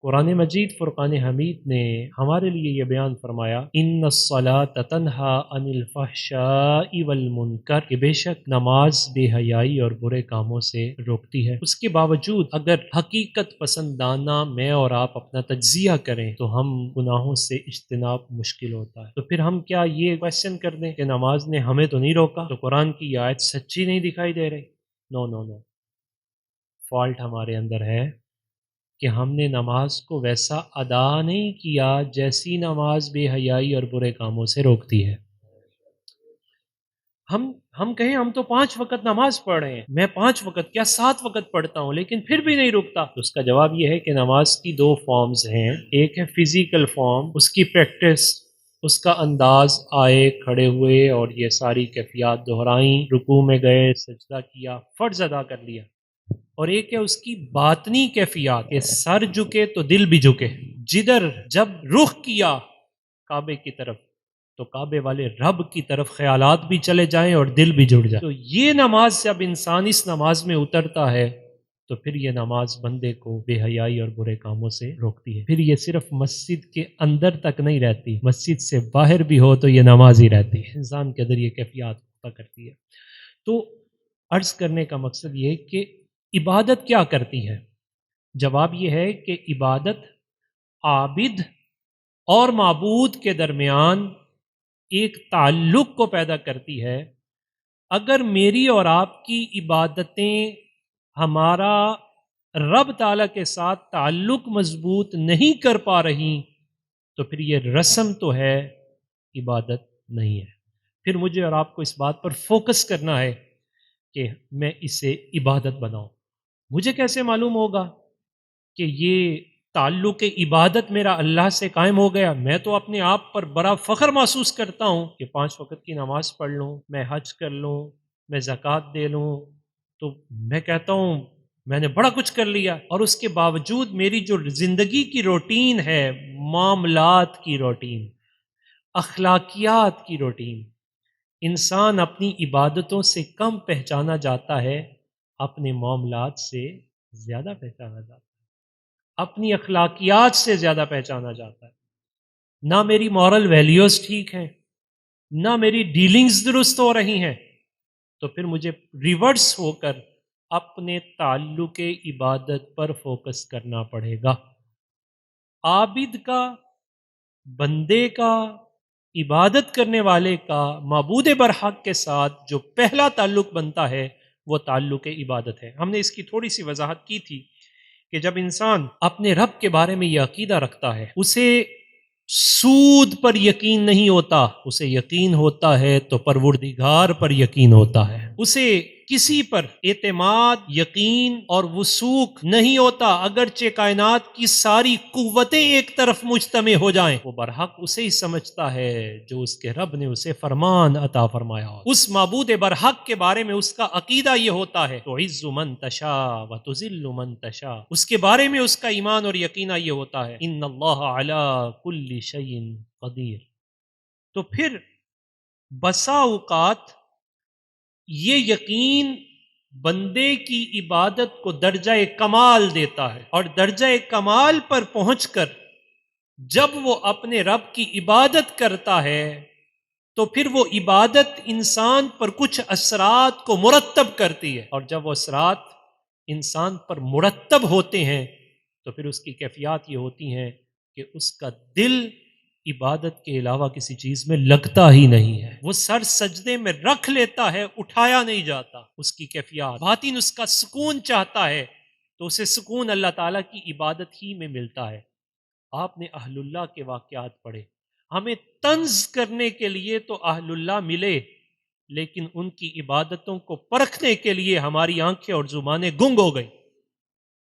قرآن مجید فرقان حمید نے ہمارے لیے یہ بیان فرمایا ان الصلاۃ تنہا عن الفحشاء والمنکر کہ بے شک نماز بے حیائی اور برے کاموں سے روکتی ہے۔ اس کے باوجود اگر حقیقت پسندانہ میں اور آپ اپنا تجزیہ کریں تو ہم گناہوں سے اجتناب مشکل ہوتا ہے۔ تو پھر ہم کیا یہ کویسچن کر دیں کہ نماز نے ہمیں تو نہیں روکا، تو قرآن کی یہ آیت سچی نہیں دکھائی دے رہی؟ نو نو نو، فالٹ ہمارے اندر ہے کہ ہم نے نماز کو ویسا ادا نہیں کیا جیسی نماز بے حیائی اور برے کاموں سے روکتی ہے۔ ہم کہیں ہم تو 5 وقت نماز پڑھ رہے ہیں، میں 5 وقت کیا 7 وقت پڑھتا ہوں لیکن پھر بھی نہیں رکتا، تو اس کا جواب یہ ہے کہ نماز کی 2 فارمز ہیں۔ ایک ہے فزیکل فارم، اس کی پریکٹس، اس کا انداز، آئے کھڑے ہوئے اور یہ ساری کیفیات دہرائیں، رکوع میں گئے، سجدہ کیا، فرض ادا کر لیا۔ اور ایک ہے اس کی باطنی کیفیات کہ سر جھکے تو دل بھی جھکے، جدھر جب رخ کیا کعبے کی طرف تو کعبے والے رب کی طرف خیالات بھی چلے جائیں اور دل بھی جڑ جائے۔ تو یہ نماز جب انسان اس نماز میں اترتا ہے تو پھر یہ نماز بندے کو بے حیائی اور برے کاموں سے روکتی ہے۔ پھر یہ صرف مسجد کے اندر تک نہیں رہتی، مسجد سے باہر بھی ہو تو یہ نماز ہی رہتی ہے، انسان کے اندر یہ کیفیات پختہ کرتی ہے۔ تو عرض کرنے کا مقصد یہ کہ عبادت کیا کرتی ہے؟ جواب یہ ہے کہ عبادت عابد اور معبود کے درمیان ایک تعلق کو پیدا کرتی ہے۔ اگر میری اور آپ کی عبادتیں ہمارا رب تعالیٰ کے ساتھ تعلق مضبوط نہیں کر پا رہی تو پھر یہ رسم تو ہے، عبادت نہیں ہے۔ پھر مجھے اور آپ کو اس بات پر فوکس کرنا ہے کہ میں اسے عبادت بناؤں۔ مجھے کیسے معلوم ہوگا کہ یہ تعلق عبادت میرا اللہ سے قائم ہو گیا؟ میں تو اپنے آپ پر بڑا فخر محسوس کرتا ہوں کہ 5 وقت کی نماز پڑھ لوں، میں حج کر لوں، میں زکوٰۃ دے لوں، تو میں کہتا ہوں میں نے بڑا کچھ کر لیا۔ اور اس کے باوجود میری جو زندگی کی روٹین ہے، معاملات کی روٹین، اخلاقیات کی روٹین، انسان اپنی عبادتوں سے کم پہچانا جاتا ہے، اپنے معاملات سے زیادہ پہچانا جاتا ہے، اپنی اخلاقیات سے زیادہ پہچانا جاتا ہے۔ نہ میری مورل ویلیوز ٹھیک ہیں، نہ میری ڈیلنگز درست ہو رہی ہیں، تو پھر مجھے ریورس ہو کر اپنے تعلق عبادت پر فوکس کرنا پڑے گا۔ عابد کا، بندے کا، عبادت کرنے والے کا معبود برحق کے ساتھ جو پہلا تعلق بنتا ہے وہ تعلق عبادت ہے۔ ہم نے اس کی تھوڑی سی وضاحت کی تھی کہ جب انسان اپنے رب کے بارے میں یہ عقیدہ رکھتا ہے، اسے سود پر یقین نہیں ہوتا، اسے یقین ہوتا ہے تو پروردگار پر یقین ہوتا ہے، اسے کسی پر اعتماد، یقین اور وثوق نہیں ہوتا اگرچہ کائنات کی ساری قوتیں ایک طرف مجتمع ہو جائیں، وہ برحق اسے ہی سمجھتا ہے جو اس کے رب نے اسے فرمان عطا فرمایا ہو۔ اس معبود برحق کے بارے میں اس کا عقیدہ یہ ہوتا ہے تعز من تشاء وتذل من تشاء، اس کے بارے میں اس کا ایمان اور یقینہ یہ ہوتا ہے ان اللہ علی کل شیء قدیر۔ تو پھر بسا اوقات یہ یقین بندے کی عبادت کو درجہ کمال دیتا ہے، اور درجہ کمال پر پہنچ کر جب وہ اپنے رب کی عبادت کرتا ہے تو پھر وہ عبادت انسان پر کچھ اثرات کو مرتب کرتی ہے، اور جب وہ اثرات انسان پر مرتب ہوتے ہیں تو پھر اس کی کیفیات یہ ہوتی ہیں کہ اس کا دل عبادت کے علاوہ کسی چیز میں لگتا ہی نہیں ہے، وہ سر سجدے میں رکھ لیتا ہے، اٹھایا نہیں جاتا۔ اس کی کیفیات، باطن اس کا سکون چاہتا ہے تو اسے سکون اللہ تعالیٰ کی عبادت ہی میں ملتا ہے۔ آپ نے اہل اللہ کے واقعات پڑھے، ہمیں طنز کرنے کے لیے تو اہل اللہ ملے، لیکن ان کی عبادتوں کو پرکھنے کے لیے ہماری آنکھیں اور زبانیں گنگ ہو گئی۔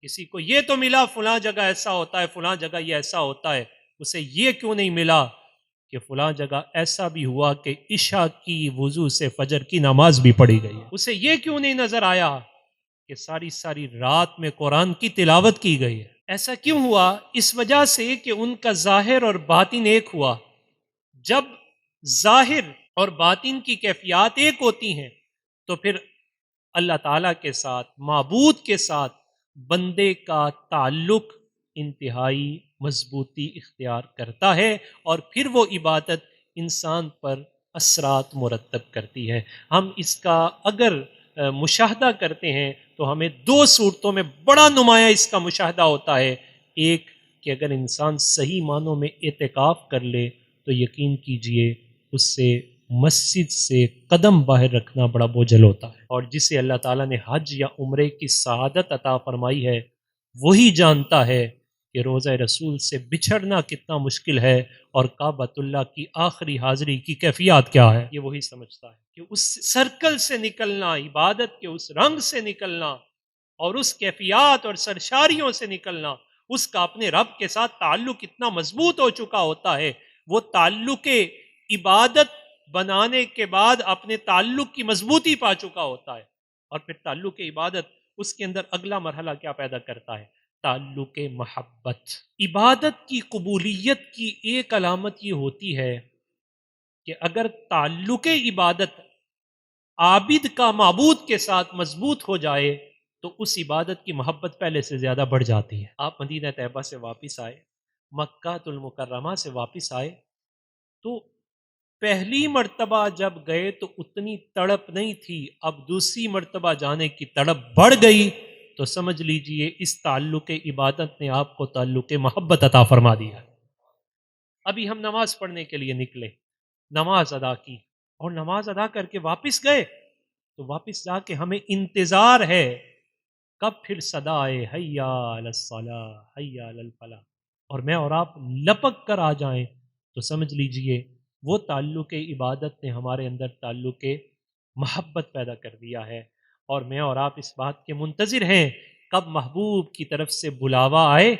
کسی کو یہ تو ملا فلاں جگہ ایسا ہوتا ہے، فلاں جگہ یہ ایسا ہوتا ہے، اسے یہ کیوں نہیں ملا کہ فلاں جگہ ایسا بھی ہوا کہ عشاء کی وضو سے فجر کی نماز بھی پڑھی گئی ہے؟ اسے یہ کیوں نہیں نظر آیا کہ ساری ساری رات میں قرآن کی تلاوت کی گئی ہے؟ ایسا کیوں ہوا؟ اس وجہ سے کہ ان کا ظاہر اور باطن ایک ہوا۔ جب ظاہر اور باطن کی کیفیات ایک ہوتی ہیں تو پھر اللہ تعالیٰ کے ساتھ، معبود کے ساتھ بندے کا تعلق انتہائی مضبوطی اختیار کرتا ہے اور پھر وہ عبادت انسان پر اثرات مرتب کرتی ہے۔ ہم اس کا اگر مشاہدہ کرتے ہیں تو ہمیں دو صورتوں میں بڑا نمایاں اس کا مشاہدہ ہوتا ہے۔ ایک کہ اگر انسان صحیح معنوں میں اعتکاف کر لے تو یقین کیجئے اس سے مسجد سے قدم باہر رکھنا بڑا بوجھل ہوتا ہے، اور جسے اللہ تعالیٰ نے حج یا عمرے کی سعادت عطا فرمائی ہے وہی جانتا ہے کہ روضہ رسول سے بچھڑنا کتنا مشکل ہے اور کعبۃ اللہ کی آخری حاضری کی کیفیات کیا ہے، یہ وہی سمجھتا ہے کہ اس سرکل سے نکلنا، عبادت کے اس رنگ سے نکلنا اور اس کیفیات اور سرشاریوں سے نکلنا، اس کا اپنے رب کے ساتھ تعلق اتنا مضبوط ہو چکا ہوتا ہے، وہ تعلق عبادت بنانے کے بعد اپنے تعلق کی مضبوطی پا چکا ہوتا ہے، اور پھر تعلق عبادت اس کے اندر اگلا مرحلہ کیا پیدا کرتا ہے؟ تعلق محبت۔ عبادت کی قبولیت کی ایک علامت یہ ہوتی ہے کہ اگر تعلق عبادت عابد کا معبود کے ساتھ مضبوط ہو جائے تو اس عبادت کی محبت پہلے سے زیادہ بڑھ جاتی ہے۔ آپ مدینہ طیبہ سے واپس آئے، مکہ المکرمہ سے واپس آئے، تو پہلی مرتبہ جب گئے تو اتنی تڑپ نہیں تھی، اب دوسری مرتبہ جانے کی تڑپ بڑھ گئی، تو سمجھ لیجئے اس تعلق عبادت نے آپ کو تعلق محبت عطا فرما دیا۔ ابھی ہم نماز پڑھنے کے لیے نکلے، نماز ادا کی اور نماز ادا کر کے واپس گئے، تو واپس جا کے ہمیں انتظار ہے کب پھر صدا آئے حی علی الصلاۃ حی علی الفلاح، اور میں اور آپ لپک کر آ جائیں، تو سمجھ لیجئے وہ تعلق عبادت نے ہمارے اندر تعلق محبت پیدا کر دیا ہے، اور میں اور آپ اس بات کے منتظر ہیں کب محبوب کی طرف سے بلاوا آئے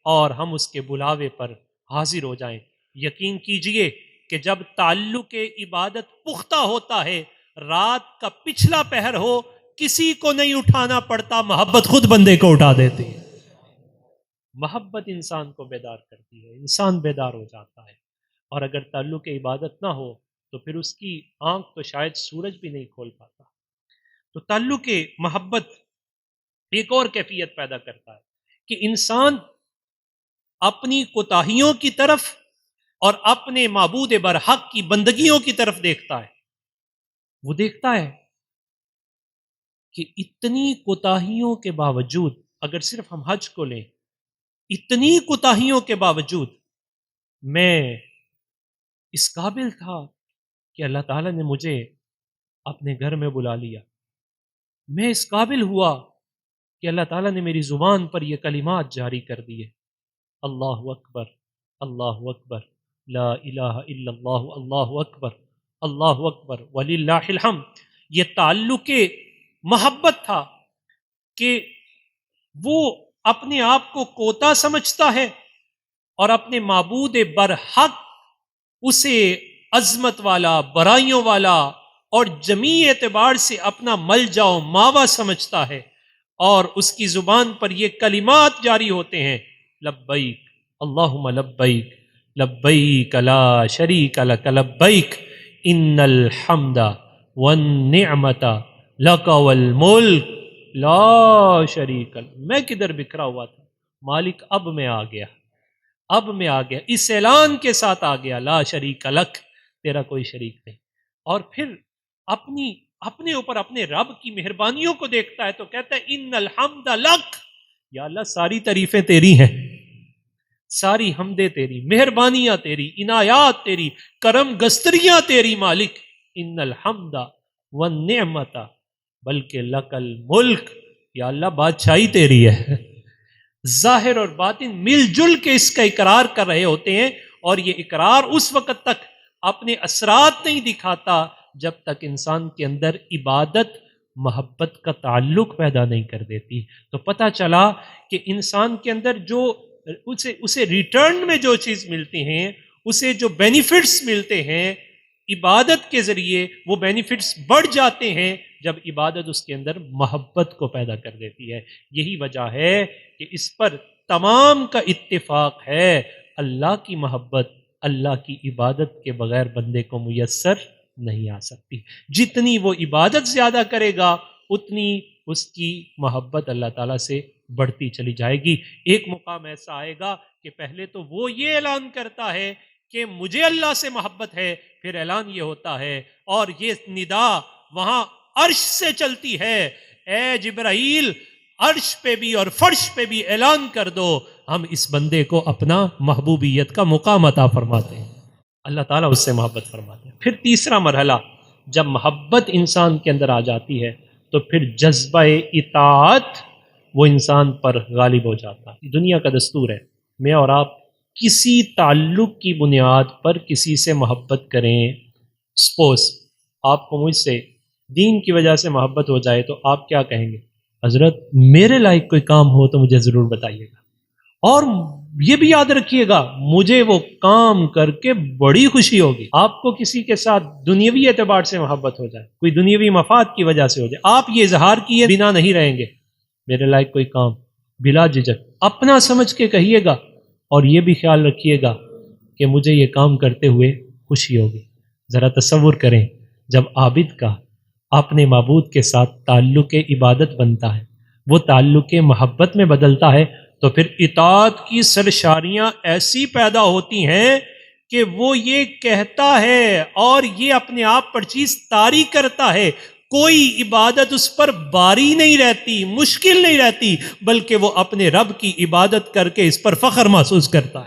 اور ہم اس کے بلاوے پر حاضر ہو جائیں۔ یقین کیجئے کہ جب تعلق عبادت پختہ ہوتا ہے، رات کا پچھلا پہر ہو، کسی کو نہیں اٹھانا پڑتا، محبت خود بندے کو اٹھا دیتی ہے۔ محبت انسان کو بیدار کرتی ہے، انسان بیدار ہو جاتا ہے، اور اگر تعلق عبادت نہ ہو تو پھر اس کی آنکھ تو شاید سورج بھی نہیں کھول پاتا۔ تو تعلق محبت ایک اور کیفیت پیدا کرتا ہے کہ انسان اپنی کوتاہیوں کی طرف اور اپنے معبود برحق کی بندگیوں کی طرف دیکھتا ہے۔ وہ دیکھتا ہے کہ اتنی کوتاہیوں کے باوجود، اگر صرف ہم حج کو لیں، اتنی کوتاہیوں کے باوجود میں اس قابل تھا کہ اللہ تعالیٰ نے مجھے اپنے گھر میں بلا لیا، میں اس قابل ہوا کہ اللہ تعالیٰ نے میری زبان پر یہ کلمات جاری کر دیے، اللہ اکبر لا الہ الا اللہ، اللہ اکبر وللہ الحمد۔ یہ تعلق محبت تھا کہ وہ اپنے آپ کو کوتا سمجھتا ہے اور اپنے معبود برحق اسے عظمت والا، برائیوں والا اور جمیع اعتبار سے اپنا ملجا و ماوا سمجھتا ہے، اور اس کی زبان پر یہ کلمات جاری ہوتے ہیں، لبیک اللہم لبیک لبیک لا شریک لک لبیک ان الحمد والنعمت لک والملک لا شریک لک۔ میں کدھر بکھرا ہوا تھا، مالک اب میں آ گیا، اس اعلان کے ساتھ آ گیا، لا شریک لک، تیرا کوئی شریک نہیں۔ اور پھر اپنے اوپر اپنے رب کی مہربانیوں کو دیکھتا ہے تو کہتا ہے ان الحمد لک، یا اللہ ساری تعریفیں تیری ہیں، ساری حمدیں تیری، مہربانیاں تیری، عنایات تیری، کرم گستریاں تیری مالک، ان الحمد والنعمت بلکہ لک الملک، یا اللہ بادشاہی تیری ہے۔ ظاہر اور باطن مل جل کے اس کا اقرار کر رہے ہوتے ہیں، اور یہ اقرار اس وقت تک اپنے اثرات نہیں دکھاتا جب تک انسان کے اندر عبادت محبت کا تعلق پیدا نہیں کر دیتی۔ تو پتہ چلا کہ انسان کے اندر جو اسے ریٹرن میں جو چیز ملتی ہیں، اسے جو بینیفٹس ملتے ہیں عبادت کے ذریعے، وہ بینیفٹس بڑھ جاتے ہیں جب عبادت اس کے اندر محبت کو پیدا کر دیتی ہے۔ یہی وجہ ہے کہ اس پر تمام کا اتفاق ہے، اللہ کی محبت اللہ کی عبادت کے بغیر بندے کو میسر نہیں آ سکتی۔ جتنی وہ عبادت زیادہ کرے گا اتنی اس کی محبت اللہ تعالیٰ سے بڑھتی چلی جائے گی۔ ایک مقام ایسا آئے گا کہ پہلے تو وہ یہ اعلان کرتا ہے کہ مجھے اللہ سے محبت ہے، پھر اعلان یہ ہوتا ہے اور یہ ندا وہاں عرش سے چلتی ہے، اے جبرائیل عرش پہ بھی اور فرش پہ بھی اعلان کر دو، ہم اس بندے کو اپنا محبوبیت کا مقام عطا فرماتے ہیں۔ اللہ تعالیٰ اس سے محبت فرماتے ہیں۔ پھر تیسرا مرحلہ، جب محبت انسان کے اندر آ جاتی ہے تو پھر جذبہ اطاعت وہ انسان پر غالب ہو جاتا ہے۔ دنیا کا دستور ہے، میں اور آپ کسی تعلق کی بنیاد پر کسی سے محبت کریں، سپوز آپ کو مجھ سے دین کی وجہ سے محبت ہو جائے تو آپ کیا کہیں گے؟ حضرت میرے لائق کوئی کام ہو تو مجھے ضرور بتائیے گا، اور یہ بھی یاد رکھیے گا مجھے وہ کام کر کے بڑی خوشی ہوگی۔ آپ کو کسی کے ساتھ دنیاوی اعتبار سے محبت ہو جائے، کوئی دنیاوی مفاد کی وجہ سے ہو جائے، آپ یہ اظہار کیے بنا نہیں رہیں گے، میرے لائق کوئی کام، بلا جھجک اپنا سمجھ کے کہیے گا، اور یہ بھی خیال رکھیے گا کہ مجھے یہ کام کرتے ہوئے خوشی ہوگی۔ ذرا تصور کریں جب عابد کا اپنے معبود کے ساتھ تعلق عبادت بنتا ہے، وہ تعلق محبت میں بدلتا ہے، تو پھر اطاعت کی سرشاریاں ایسی پیدا ہوتی ہیں کہ وہ یہ کہتا ہے اور یہ اپنے آپ پر چیز طاری کرتا ہے، کوئی عبادت اس پر باری نہیں رہتی، مشکل نہیں رہتی، بلکہ وہ اپنے رب کی عبادت کر کے اس پر فخر محسوس کرتا ہے۔